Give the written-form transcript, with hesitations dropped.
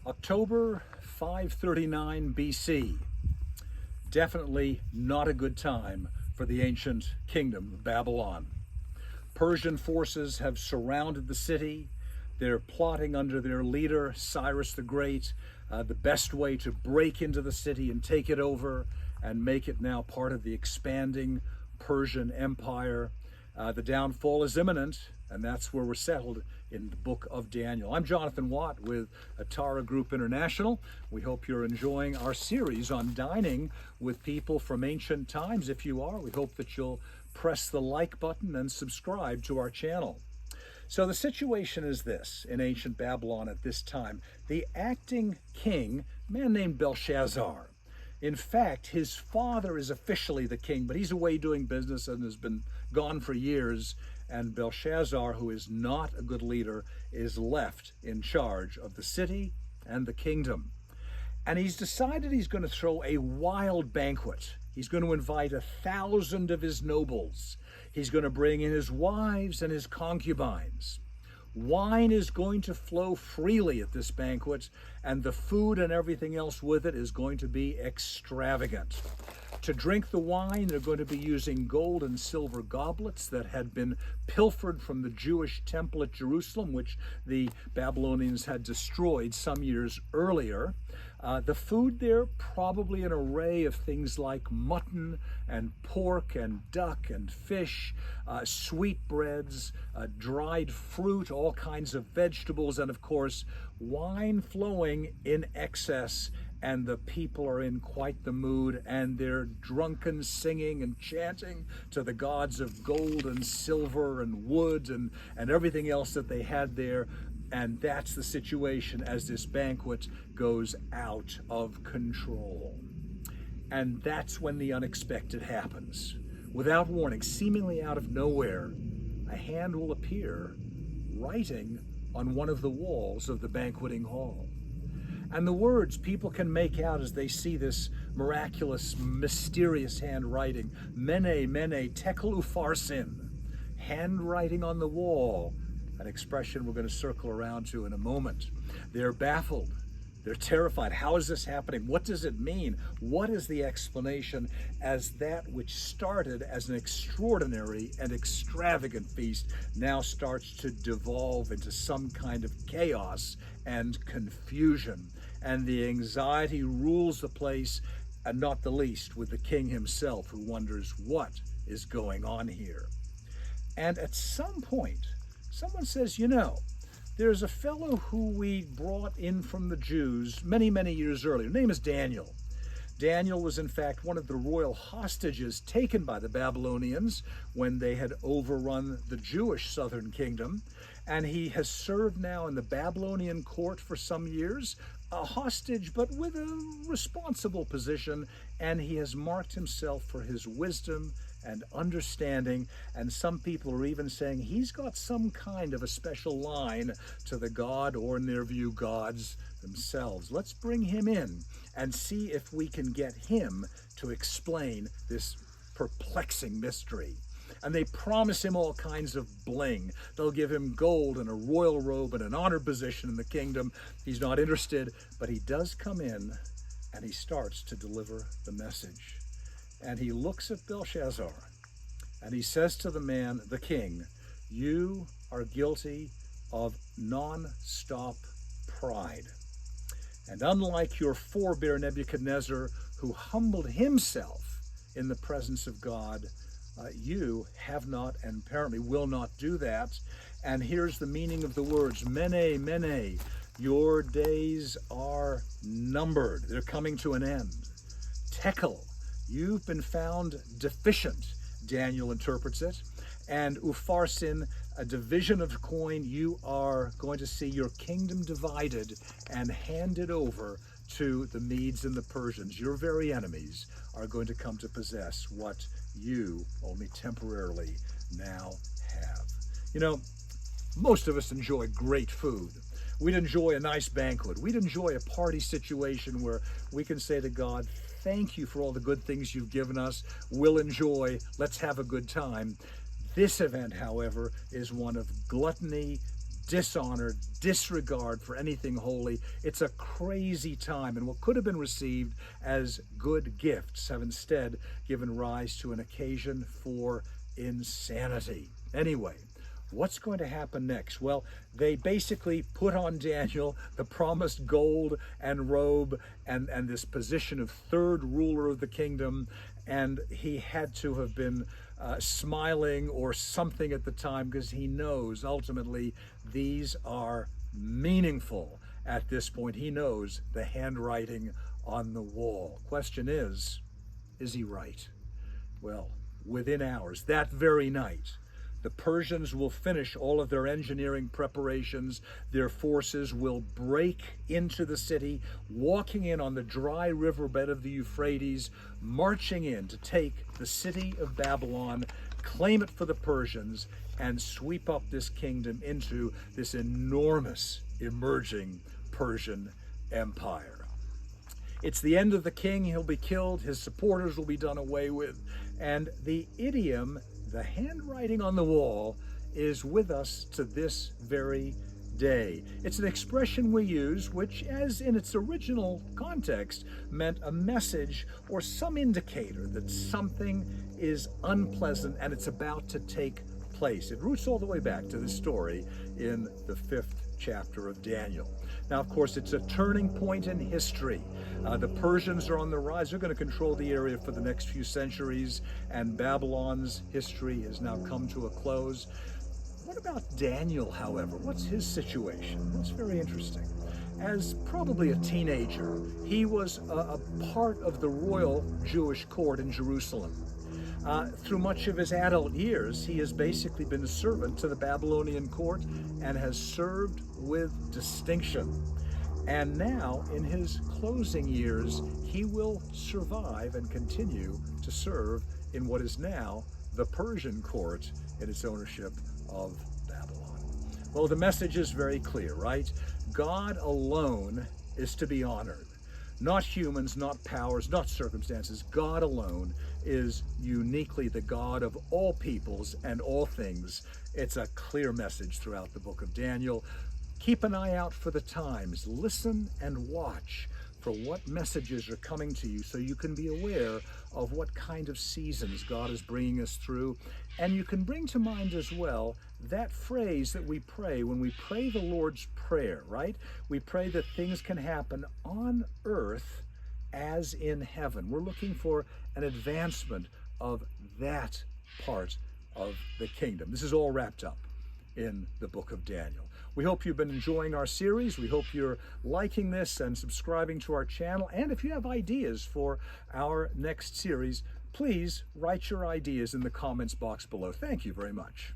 October 539 BC. Definitely not a good time for the ancient kingdom of Babylon. Persian forces have surrounded the city. They're plotting under their leader, Cyrus the Great, the best way to break into the city and take it over and make it now part of the expanding Persian Empire. The downfall is imminent, and that's where we're settled in the book of Daniel. I'm Jonathan Watt with Atara Group International. We hope you're enjoying our series on dining with people from ancient times. If you are, we hope that you'll press the like button and subscribe to our channel. So the situation is this in ancient Babylon at this time. The acting king, a man named Belshazzar. In fact, his father is officially the king, but he's away doing business and has been gone for years. And Belshazzar, who is not a good leader, is left in charge of the city and the kingdom. And he's decided he's going to throw a wild banquet. He's going to invite 1,000 of his nobles. He's going to bring in his wives and his concubines. Wine is going to flow freely at this banquet, and the food and everything else with it is going to be extravagant. To drink the wine, they're going to be using gold and silver goblets that had been pilfered from the Jewish temple at Jerusalem, which the Babylonians had destroyed some years earlier. The food there, probably an array of things like mutton and pork and duck and fish, sweetbreads, dried fruit, all kinds of vegetables, and of course, wine flowing in excess. And the people are in quite the mood, and they're drunken, singing and chanting to the gods of gold and silver and wood and everything else that they had there. And that's the situation as this banquet goes out of control. And that's when the unexpected happens. Without warning, seemingly out of nowhere, a hand will appear writing on one of the walls of the banqueting hall. And the words people can make out as they see this miraculous, mysterious handwriting, Mene, Mene, Tekel Upharsin, handwriting on the wall, an expression we're going to circle around to in a moment. They're baffled. They're terrified. How is this happening? What does it mean? What is the explanation as that which started as an extraordinary and extravagant feast now starts to devolve into some kind of chaos and confusion? And the anxiety rules the place, and not the least with the king himself, who wonders what is going on here. And at some point, someone says, there's a fellow who we brought in from the Jews many, many years earlier. His name is Daniel. Daniel was in fact one of the royal hostages taken by the Babylonians when they had overrun the Jewish southern kingdom. And he has served now in the Babylonian court for some years, a hostage, but with a responsible position. And he has marked himself for his wisdom and understanding, and some people are even saying he's got some kind of a special line to the god, or in their view, gods themselves. Let's bring him in and see if we can get him to explain this perplexing mystery. And they promise him all kinds of bling. They'll give him gold and a royal robe and an honored position in the kingdom. He's not interested, but he does come in and he starts to deliver the message. And he looks at Belshazzar and he says to the man, the king, you are guilty of non-stop pride. And unlike your forebear Nebuchadnezzar, who humbled himself in the presence of God, you have not and apparently will not do that. And here's the meaning of the words, Mene, Mene, your days are numbered. They're coming to an end. Tekel, you've been found deficient, Daniel interprets it. And Upharsin, a division of coin, you are going to see your kingdom divided and handed over to the Medes and the Persians. Your very enemies are going to come to possess what you only temporarily now have. Most of us enjoy great food. We'd enjoy a nice banquet. We'd enjoy a party situation where we can say to God, thank you for all the good things you've given us. We'll enjoy. Let's have a good time. This event, however, is one of gluttony, dishonor, disregard for anything holy. It's a crazy time, and what could have been received as good gifts have instead given rise to an occasion for insanity. Anyway, what's going to happen next? Well, they basically put on Daniel the promised gold and robe and this position of third ruler of the kingdom, and he had to have been smiling or something at the time, because he knows ultimately these are meaningful at this point. He knows the handwriting on the wall. Question is he right? Well, within hours, that very night, the Persians will finish all of their engineering preparations. Their forces will break into the city, walking in on the dry riverbed of the Euphrates, marching in to take the city of Babylon, claim it for the Persians, and sweep up this kingdom into this enormous emerging Persian empire. It's the end of the king. He'll be killed. His supporters will be done away with. And the idiom, the handwriting on the wall, is with us to this very day. It's an expression we use which, as in its original context, meant a message or some indicator that something is unpleasant and it's about to take place. It roots all the way back to the story in the 5th chapter of Daniel. Now, of course, it's a turning point in history. The Persians are on the rise. They're going to control the area for the next few centuries, and Babylon's history has now come to a close. What about Daniel, however? What's his situation? That's very interesting. As probably a teenager, he was a part of the royal Jewish court in Jerusalem. Through much of his adult years, he has basically been a servant to the Babylonian court and has served with distinction. And now, in his closing years, he will survive and continue to serve in what is now the Persian court in its ownership of Babylon. Well, the message is very clear, right? God alone is to be honored. Not humans, not powers, not circumstances. God alone is uniquely the God of all peoples and all things. It's a clear message throughout the book of Daniel. Keep an eye out for the times. Listen and watch for what messages are coming to you so you can be aware of what kind of seasons God is bringing us through. And you can bring to mind as well that phrase that we pray when we pray the Lord's Prayer, right? We pray that things can happen on earth as in heaven. We're looking for an advancement of that part of the kingdom. This is all wrapped up in the book of Daniel. We hope you've been enjoying our series. We hope you're liking this and subscribing to our channel. And if you have ideas for our next series, please write your ideas in the comments box below. Thank you very much.